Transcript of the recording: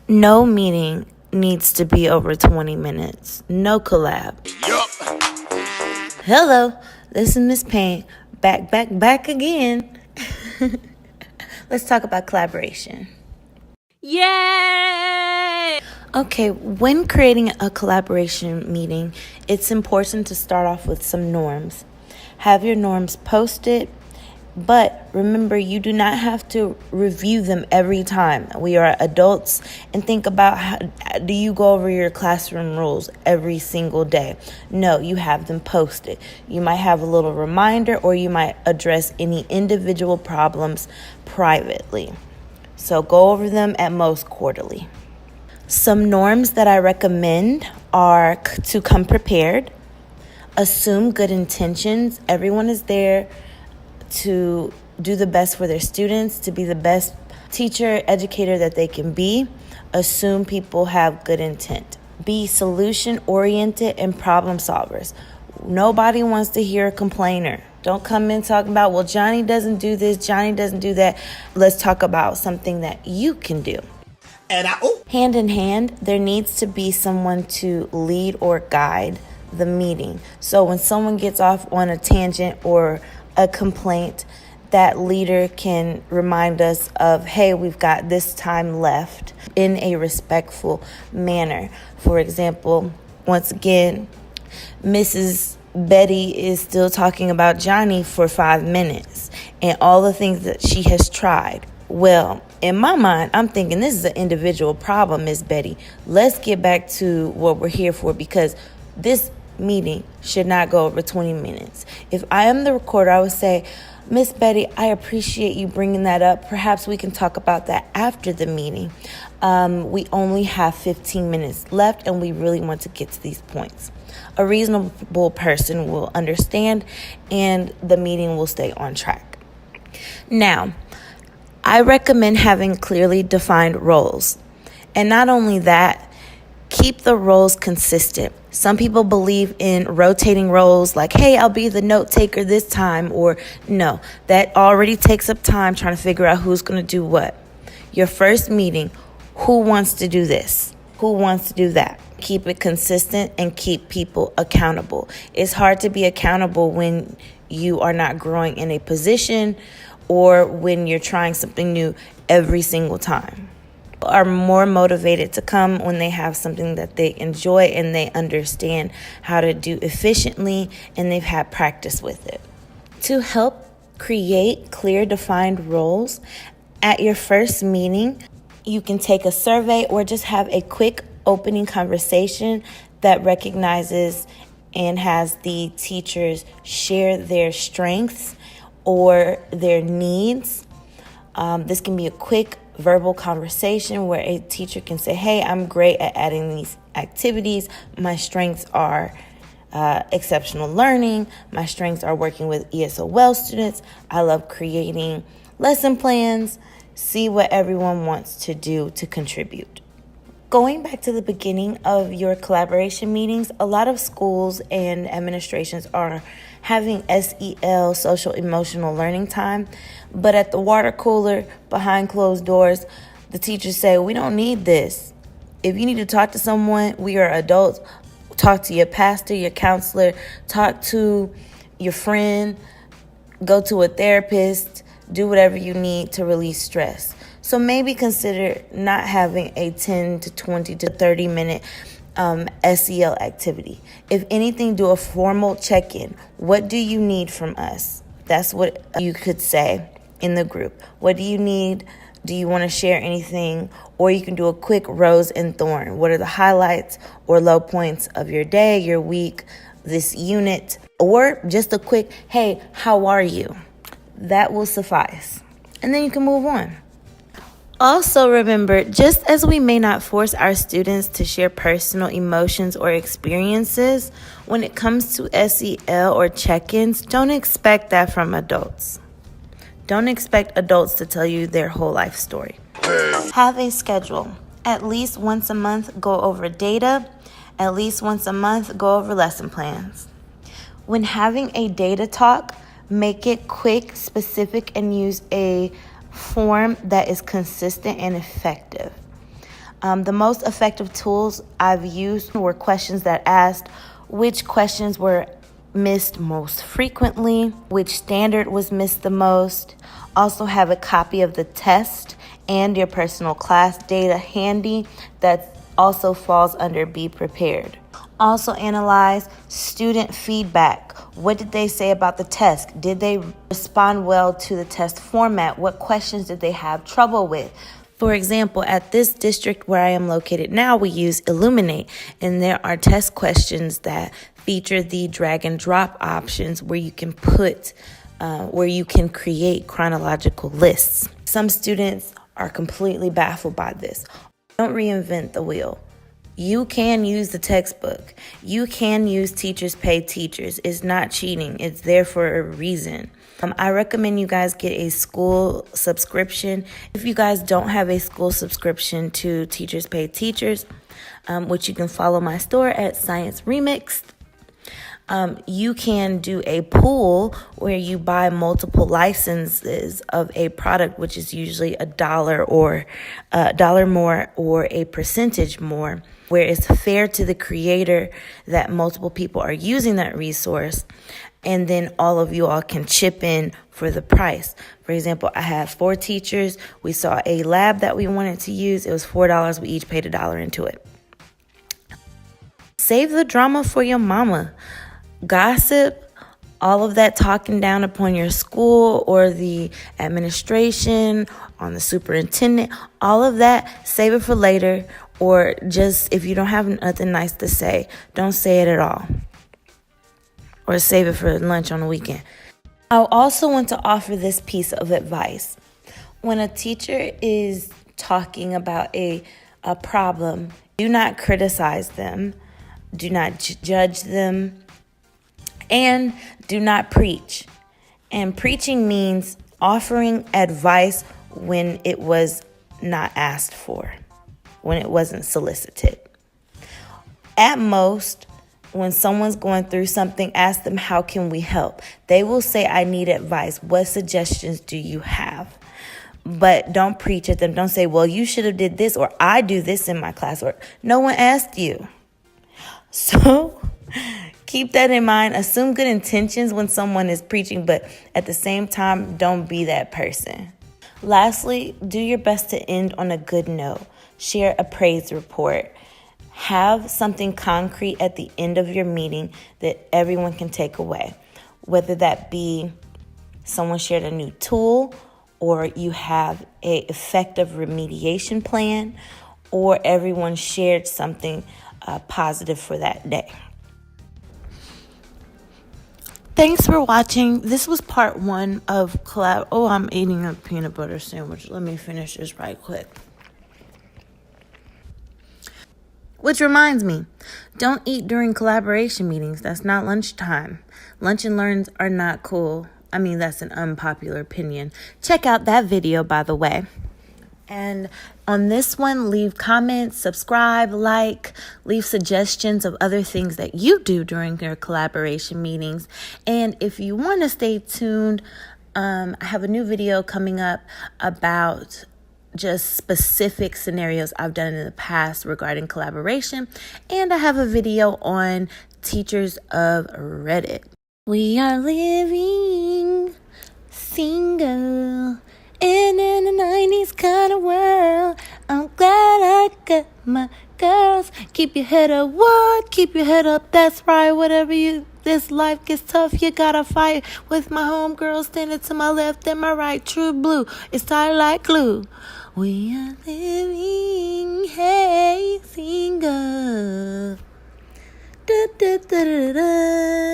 No meeting needs to be over 20 minutes. No collab. Yup. Hello, this is Miss Payne. Back again. Let's talk about collaboration. Yay! Okay, when creating a collaboration meeting, it's important to start off with some norms. Have your norms posted, but remember, you do not have to review them every time. We are adults, and think about do you go over your classroom rules every single day? No, you have them posted. You might have a little reminder, or you might address any individual problems privately. So go over them at most quarterly. Some norms that I recommend are to come prepared, assume good intentions. Everyone is there to do the best for their students, to be the best teacher, educator that they can be. Assume people have good intent. Be solution-oriented and problem solvers. Nobody wants to hear a complainer. Don't come in talking about, well, Johnny doesn't do this, Johnny doesn't do that. Let's talk about something that you can do. Hand in hand, there needs to be someone to lead or guide the meeting. So when someone gets off on a tangent or a complaint, that leader can remind us of, hey, we've got this time left in a respectful manner. For example, once again, Mrs. Betty is still talking about Johnny for 5 minutes and all the things that she has tried. Well, in my mind, I'm thinking this is an individual problem, Miss Betty. Let's get back to what we're here for, because this meeting should not go over 20 minutes. If I am the recorder, I would say, Miss Betty, I appreciate you bringing that up. Perhaps we can talk about that after the meeting. We only have 15 minutes left, and we really want to get to these points. A reasonable person will understand, and the meeting will stay on track. Now, I recommend having clearly defined roles. And not only that, keep the roles consistent. Some people believe in rotating roles, like, hey, I'll be the note taker this time, or no, that already takes up time trying to figure out who's going to do what. Your first meeting, who wants to do this? Who wants to do that? Keep it consistent and keep people accountable. It's hard to be accountable when you are not growing in a position or when you're trying something new every single time. Are more motivated to come when they have something that they enjoy and they understand how to do efficiently and they've had practice with it. To help create clear, defined roles, at your first meeting, you can take a survey or just have a quick opening conversation that recognizes and has the teachers share their strengths or their needs. This can be a quick verbal conversation where a teacher can say, hey, I'm great at adding these activities. My strengths are exceptional learning. My strengths are working with ESOL students. I love creating lesson plans. See what everyone wants to do to contribute. Going back to the beginning of your collaboration meetings, a lot of schools and administrations are having SEL, social emotional learning time, but at the water cooler behind closed doors, the teachers say, we don't need this. If you need to talk to someone, we are adults. Talk to your pastor, your counselor, talk to your friend, go to a therapist, do whatever you need to release stress. So maybe consider not having a 10 to 20 to 30 minute SEL activity. If anything, do a formal check-in. What do you need from us? That's what you could say in the group. What do you need? Do you want to share anything? Or you can do a quick rose and thorn. What are the highlights or low points of your day, your week, this unit? Or just a quick, hey, how are you? That will suffice. And then you can move on. Also remember, just as we may not force our students to share personal emotions or experiences, when it comes to SEL or check-ins, don't expect that from adults. Don't expect adults to tell you their whole life story. Have a schedule. At least once a month, go over data. At least once a month, go over lesson plans. When having a data talk, make it quick, specific, and use a form that is consistent and effective. The most effective tools I've used were questions that asked which questions were missed most frequently, which standard was missed the most. Also have a copy of the test and your personal class data handy. That also falls under be prepared. Also analyze student feedback. What did they say about the test? Did they respond well to the test format? What questions did they have trouble with? For example, at this district where I am located now, we use Illuminate, and there are test questions that feature the drag and drop options where you can create chronological lists. Some students are completely baffled by this. Don't reinvent the wheel. You can use the textbook. You can use Teachers Pay Teachers. It's not cheating. It's there for a reason. I recommend you guys get a school subscription. If you guys don't have a school subscription to Teachers Pay Teachers, which you can follow my store at Science Remixed, you can do a pool where you buy multiple licenses of a product, which is usually $1 or $1 more or a percentage more, where it's fair to the creator that multiple people are using that resource. And then all of you all can chip in for the price. For example, I have 4 teachers. We saw a lab that we wanted to use. It was $4. We each paid $1 into it. Save the drama for your mama. Gossip, all of that talking down upon your school or the administration, on the superintendent, all of that, save it for later. Or just if you don't have nothing nice to say, don't say it at all. Or save it for lunch on the weekend. I also want to offer this piece of advice. When a teacher is talking about a problem, do not criticize them, do not judge them, and do not preach. And preaching means offering advice when it was not asked for, when it wasn't solicited. At most, when someone's going through something, ask them, how can we help? They will say, I need advice. What suggestions do you have? But don't preach at them. Don't say, well, you should have did this, or I do this in my class, or no one asked you. So keep that in mind. Assume good intentions when someone is preaching, but at the same time, don't be that person. Lastly, do your best to end on a good note. Share a praise report. Have something concrete at the end of your meeting that everyone can take away, whether that be someone shared a new tool, or you have an effective remediation plan, or everyone shared something positive for that day. Thanks for watching. This was part 1 of I'm eating a peanut butter sandwich. Let me finish this right quick. Which reminds me, don't eat during collaboration meetings. That's not lunchtime. Lunch and learns are not cool. I mean, that's an unpopular opinion. Check out that video, by the way. And on this one, leave comments, subscribe, leave suggestions of other things that you do during your collaboration meetings. And if you want to stay tuned, I have a new video coming up about just specific scenarios I've done in the past regarding collaboration. And I have a video on teachers of Reddit. We are living single and in the 90s kind of world. I'm glad I got my girls. Keep your head up, what? Keep your head up, that's right. This life gets tough, you gotta fight. With my homegirl standing to my left and my right, true blue. It's tied like glue. We are living, hey, single. Da, da, da, da, da.